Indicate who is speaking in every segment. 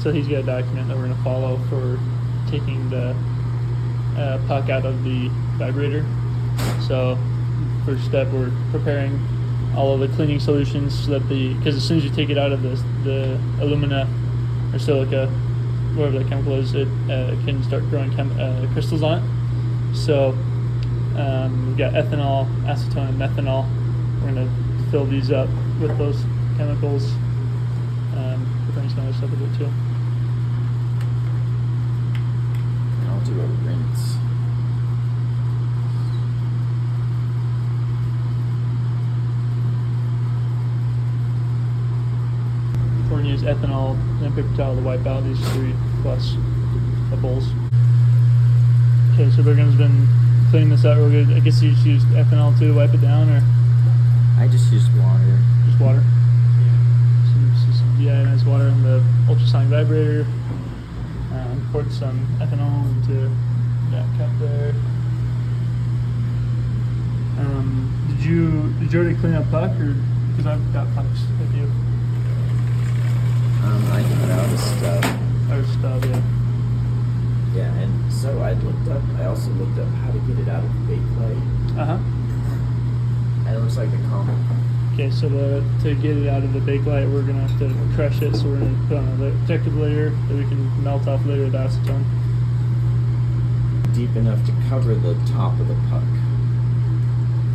Speaker 1: So he's got a document that we're going to follow for taking the puck out of the vibrator. So first step, we're preparing all of the cleaning solutions so that because as soon as you take it out of the alumina or silica, whatever the chemical is, it can start growing crystals on it. So we've got ethanol, acetone, and methanol. We're going to fill these up with those chemicals. Preparing some other stuff with it too.
Speaker 2: And I'll do a rinse.
Speaker 1: We're going to use ethanol and paper towel to wipe out these 3+ bubbles. Okay, so Bergen's been cleaning this out real good. I guess you just used ethanol too to wipe it down, or
Speaker 2: I just used water.
Speaker 1: just water? Some deionized water in the ultrasonic vibrator. Poured some ethanol into that cup there. Did you already clean up puck, or because I've got pucks with you?
Speaker 2: I got out a stub.
Speaker 1: Or stub, yeah.
Speaker 2: Yeah, and so I also looked up how to get it out of the bake light. And it looks like the common.
Speaker 1: Okay, so to get it out of the bake light, we're gonna have to crush it. So we're gonna put on a protective layer that we can melt off later with acetone.
Speaker 2: Deep enough to cover the top of the puck.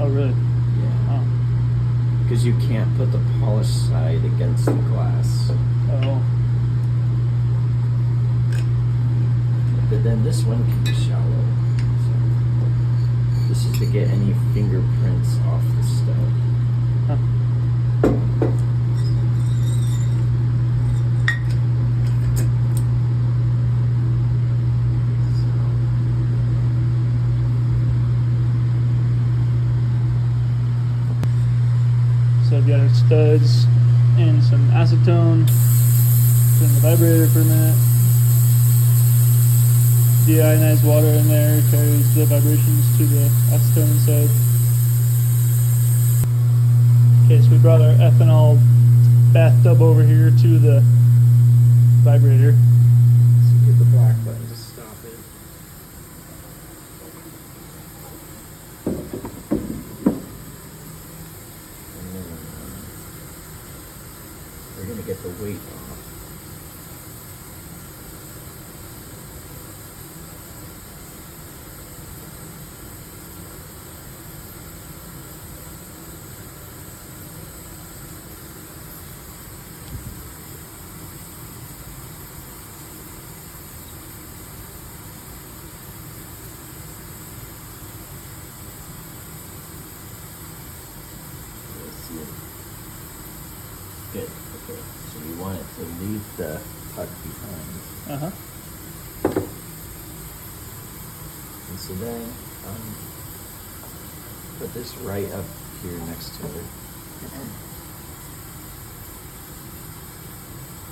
Speaker 1: Oh, really?
Speaker 2: Yeah.
Speaker 1: Oh.
Speaker 2: Because you can't put the polished side against the glass.
Speaker 1: Oh.
Speaker 2: But then this one can be shallow. So this is to get any fingerprints off the stub.
Speaker 1: Huh. So I've got our studs and some acetone. Put in the vibrator for a minute. Deionized water in there carries the vibrations to the acetone inside. Okay, so we brought our ethanol bathtub over here to the vibrator.
Speaker 2: So hit the black button to stop it. And then we're going to get the weight off. Good. Okay. So you want it to leave the puck behind. And so then put this right up here next to it.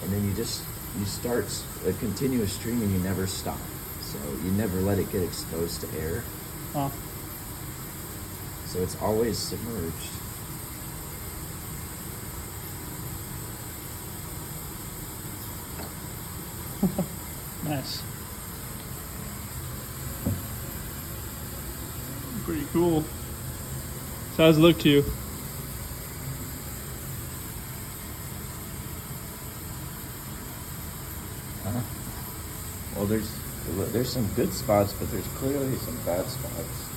Speaker 2: And then you start a continuous stream and you never stop. So you never let it get exposed to air.
Speaker 1: Oh.
Speaker 2: So it's always submerged.
Speaker 1: Nice. Pretty cool. So how's it look to you?
Speaker 2: Well, there's some good spots, but there's clearly some bad spots.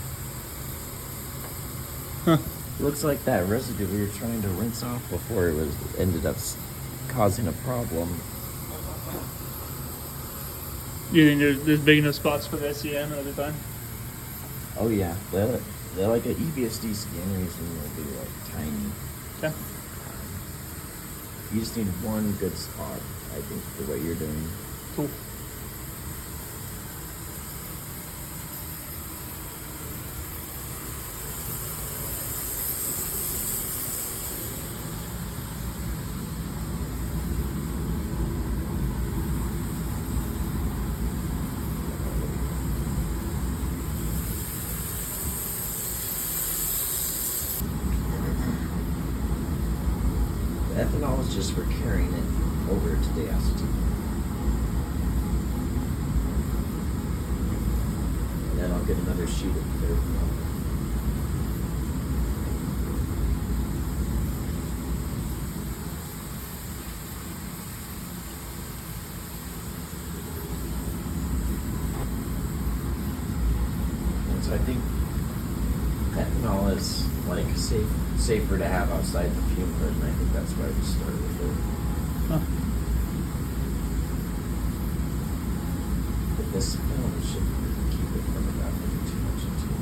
Speaker 1: Huh.
Speaker 2: Looks like that residue we were trying to rinse off before ended up causing a problem.
Speaker 1: You think there's big enough spots for the SEM another time?
Speaker 2: Oh yeah, they're like an EBSD scanners and they'll be like tiny.
Speaker 1: Okay.
Speaker 2: You just need one good spot, I think, for what you're doing.
Speaker 1: Cool.
Speaker 2: The ethanol is just for carrying it over to the acetone. get another sheet of clear film. And so I think ethanol is like safer to have outside the fume hood, and I think that's why we started with it.
Speaker 1: Huh.
Speaker 2: But this film should keep it from evaporating too much into it.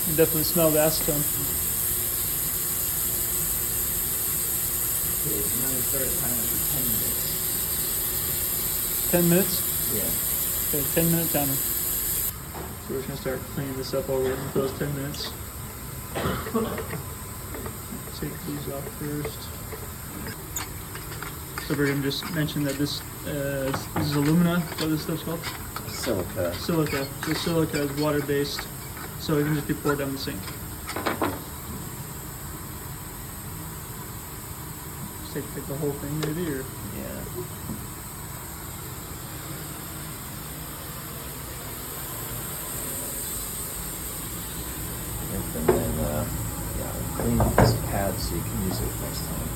Speaker 1: You definitely smell the acetone.
Speaker 2: Okay, so now we start a timer for 10 minutes.
Speaker 1: 10 minutes?
Speaker 2: Yeah.
Speaker 1: Okay, 10-minute timer. So we're just gonna start cleaning this up over those 10 minutes. Take these off first. So we're gonna just mention that this is alumina. What this stuff's called?
Speaker 2: Silica.
Speaker 1: Silica. So silica is water-based, so it can just be poured down the sink. Just take like the whole thing, maybe, or
Speaker 2: Yeah. And then, yeah, clean up this pad so you can use it next time.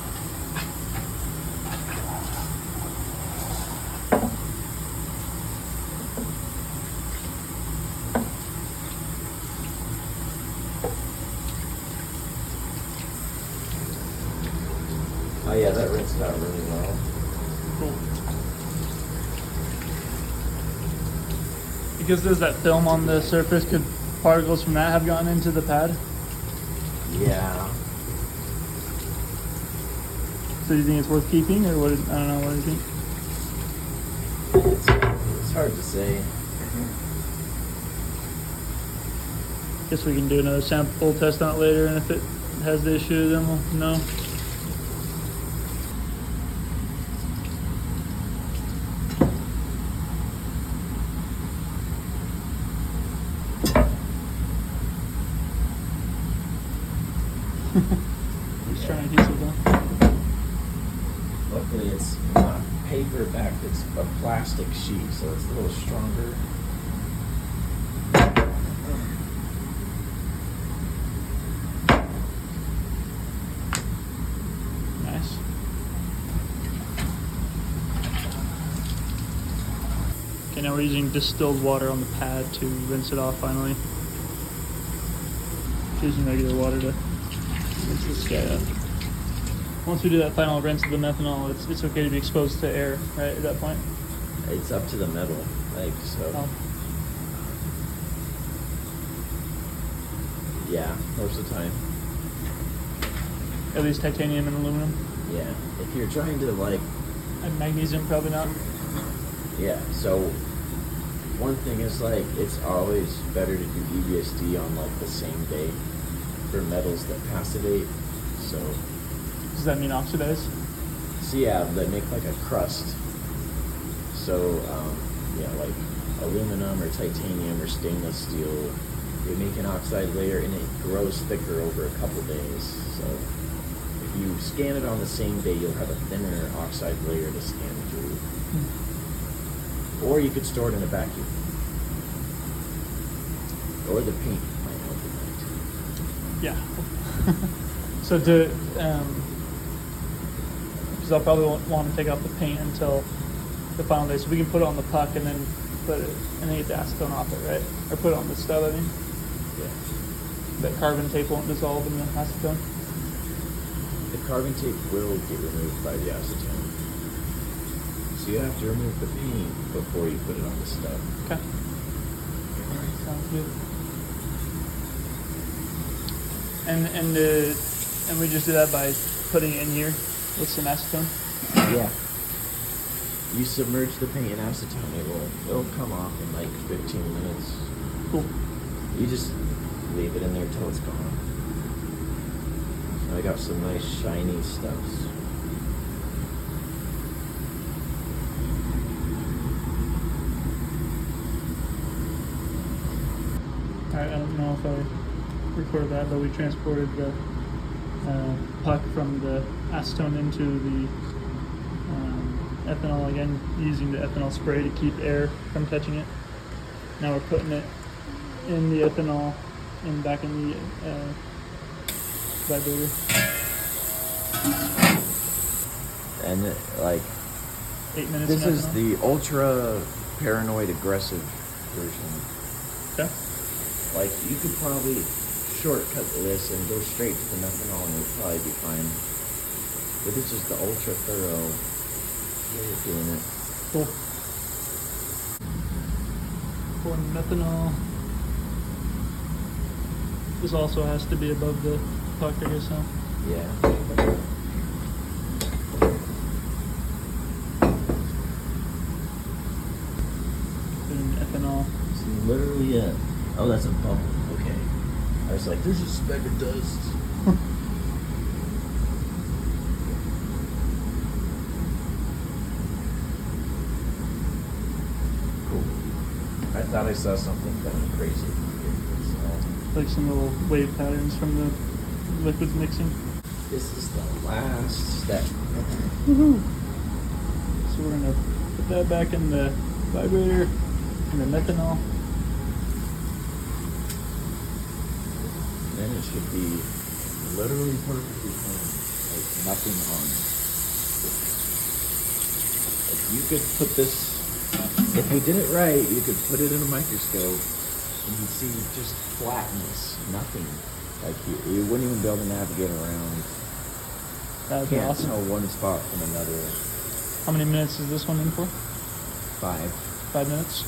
Speaker 2: Oh yeah, that rinsed out really well.
Speaker 1: cool. Because there's that film on the surface, could particles from that have gone into the pad?
Speaker 2: Yeah.
Speaker 1: So you think it's worth keeping, or what? I don't know. What do you think?
Speaker 2: It's hard to say.
Speaker 1: Guess we can do another sample test on it later, and if it has the issue, then we'll know. Just trying to keep it down.
Speaker 2: Luckily, it's not paper back, it's a plastic sheet, so it's a little stronger.
Speaker 1: Nice. Okay, now we're using distilled water on the pad to rinse it off finally. Just using regular water to rinse this guy up. Once we do that final rinse of the methanol, it's okay to be exposed to air, right, at that point?
Speaker 2: It's up to the metal, like, so.
Speaker 1: Oh.
Speaker 2: Yeah, most of the time.
Speaker 1: At least titanium and aluminum.
Speaker 2: Yeah, if you're trying to, like,
Speaker 1: And magnesium, probably not.
Speaker 2: yeah, so one thing is, like, it's always better to do EBSD on, like, the same day for metals that passivate, so.
Speaker 1: Does that mean oxidize?
Speaker 2: So yeah, they make like a crust. So yeah, like aluminum or titanium or stainless steel, they make an oxide layer and it grows thicker over a couple days. So if you scan it on the same day, you'll have a thinner oxide layer to scan through. Or you could store it in a vacuum. Or the paint might help with that too.
Speaker 1: Yeah. So to, because I'll probably want to take off the paint until the final day, so we can put it on the puck and then put it, and then get the acetone off it, right? Or put it on the stub, I mean.
Speaker 2: Yeah.
Speaker 1: That carbon tape won't dissolve in the acetone.
Speaker 2: The carbon tape will get removed by the acetone. So you have to remove the paint before you put it on the stub.
Speaker 1: Okay. Alright, sounds good. And we just do that by putting it in here with some acetone.
Speaker 2: Yeah. You submerge the paint in acetone, it'll come off in like 15 minutes.
Speaker 1: Cool.
Speaker 2: You just leave it in there till it's gone. So I got some nice shiny stuffs.
Speaker 1: Alright, don't know if I recorded that, but we transported the puck from the acetone into the ethanol again, using the ethanol spray to keep air from touching it. Now we're putting it in the ethanol and back in the vibrator.
Speaker 2: And like
Speaker 1: 8 minutes.
Speaker 2: this
Speaker 1: in
Speaker 2: is
Speaker 1: ethanol.
Speaker 2: the ultra paranoid aggressive version.
Speaker 1: Okay.
Speaker 2: Like you could probably shortcut this and go straight to the methanol and it would probably be fine. But this is the ultra thorough way of doing it.
Speaker 1: Cool. Pouring methanol. This also has to be above the puck, I guess, huh?
Speaker 2: Yeah.
Speaker 1: Putting ethanol.
Speaker 2: It's literally it. Oh, that's a bubble. Okay. I was like, there's a speck of dust. Cool. I thought I saw something kind of crazy.
Speaker 1: Like some little wave patterns from the liquids mixing.
Speaker 2: This is the last step.
Speaker 1: Woohoo! So we're gonna put that back in the vibrator and the methanol.
Speaker 2: Then it should be literally perfectly clean, like nothing on it. Like you could put this, if we did it right, you could put it in a microscope and you'd see just flatness, nothing. Like you wouldn't even be able to navigate around.
Speaker 1: That would be
Speaker 2: Can't
Speaker 1: awesome.
Speaker 2: tell one spot from another.
Speaker 1: How many minutes is this one in for?
Speaker 2: 5.
Speaker 1: 5 minutes.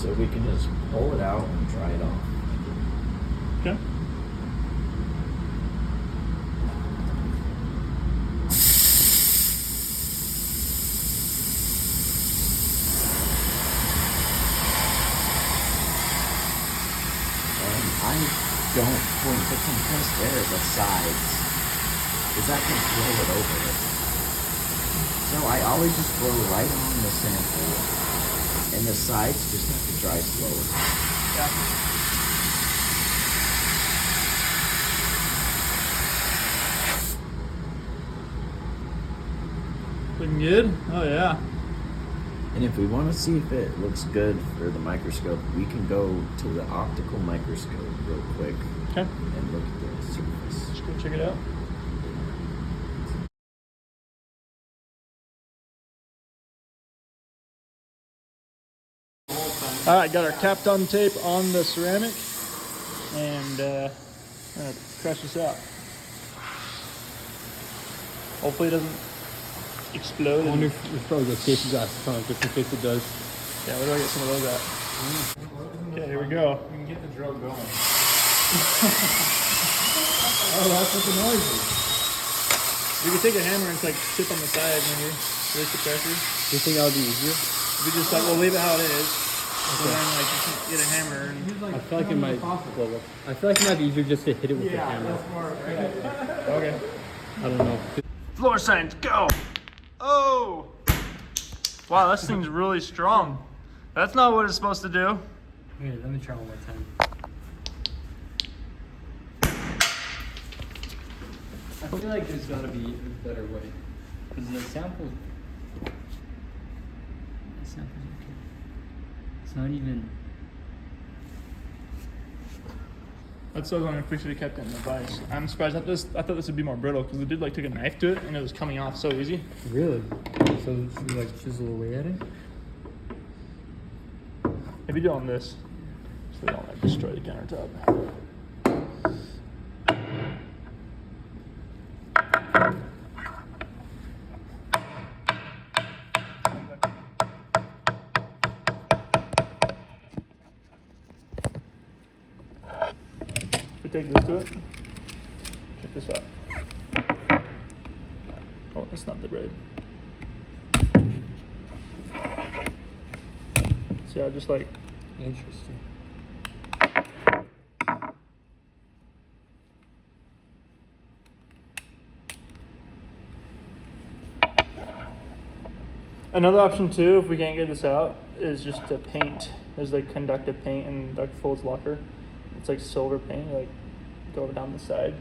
Speaker 2: So we can just pull it out and dry it off.
Speaker 1: Okay.
Speaker 2: I don't put compressed air at the sides, because that can blow it over. So I always just blow right on the sample, and the sides just have to dry slower.
Speaker 1: Yeah. Looking good? Oh yeah.
Speaker 2: And if we want to see if it looks good for the microscope, we can go to the optical microscope real quick
Speaker 1: Okay.
Speaker 2: and look at the surface.
Speaker 1: Let's go check it out. All right, got our Kapton tape on the ceramic, and I'm gonna crush this out. Hopefully it doesn't explode.
Speaker 3: I wonder if we throw the safety glasses on just in case it does.
Speaker 1: Yeah, where do I get some of those at? Okay, here we go.
Speaker 3: You can get the drill going.
Speaker 1: Oh, that's what the noise is. We could take a hammer and like tip on the side when you release the pressure.
Speaker 3: Do you think that would be easier?
Speaker 1: We just like, we'll leave it how it is. And then like you can get a hammer and
Speaker 3: I feel like it might. Well, I feel like it might be easier just to hit it with the hammer.
Speaker 1: okay.
Speaker 3: I don't know.
Speaker 1: Floor signs, go! Oh! Wow, this thing's really strong. That's not what it's supposed to do.
Speaker 3: Here, let me try one more time. I feel like there's gotta be a better way. Because the sample. The sample's okay. It's not even.
Speaker 1: That's what I was wondering if we should have kept it in the vise. I'm surprised. I thought this would be more brittle because the dude like took a knife to it and it was coming off so easy.
Speaker 3: Really? So should we like chisel away at it?
Speaker 1: Maybe do it on this so they don't like destroy the countertop. If we take this to it, check this out. Oh, that's not the braid. See how just like
Speaker 3: Interesting.
Speaker 1: Another option too, if we can't get this out, is just to paint. There's like conductive paint in Dr. Folds' locker. It's like silver paint, like go down the side.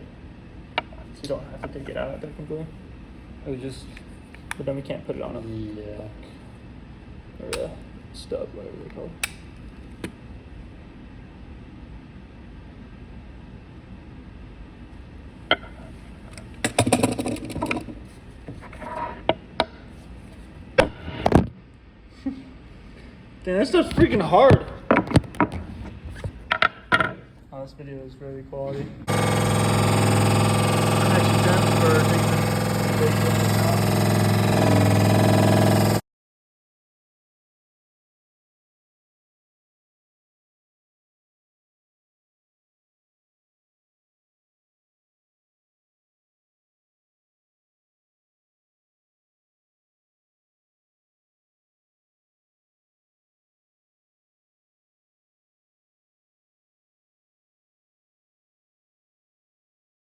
Speaker 1: So you don't have to take it out technically.
Speaker 3: It was just
Speaker 1: But then we can't put it on a
Speaker 3: yeah.
Speaker 1: or a stub, whatever they call it. Damn, that stuff's freaking hard. Oh, this video is really quality. Thanks, Jen, for taking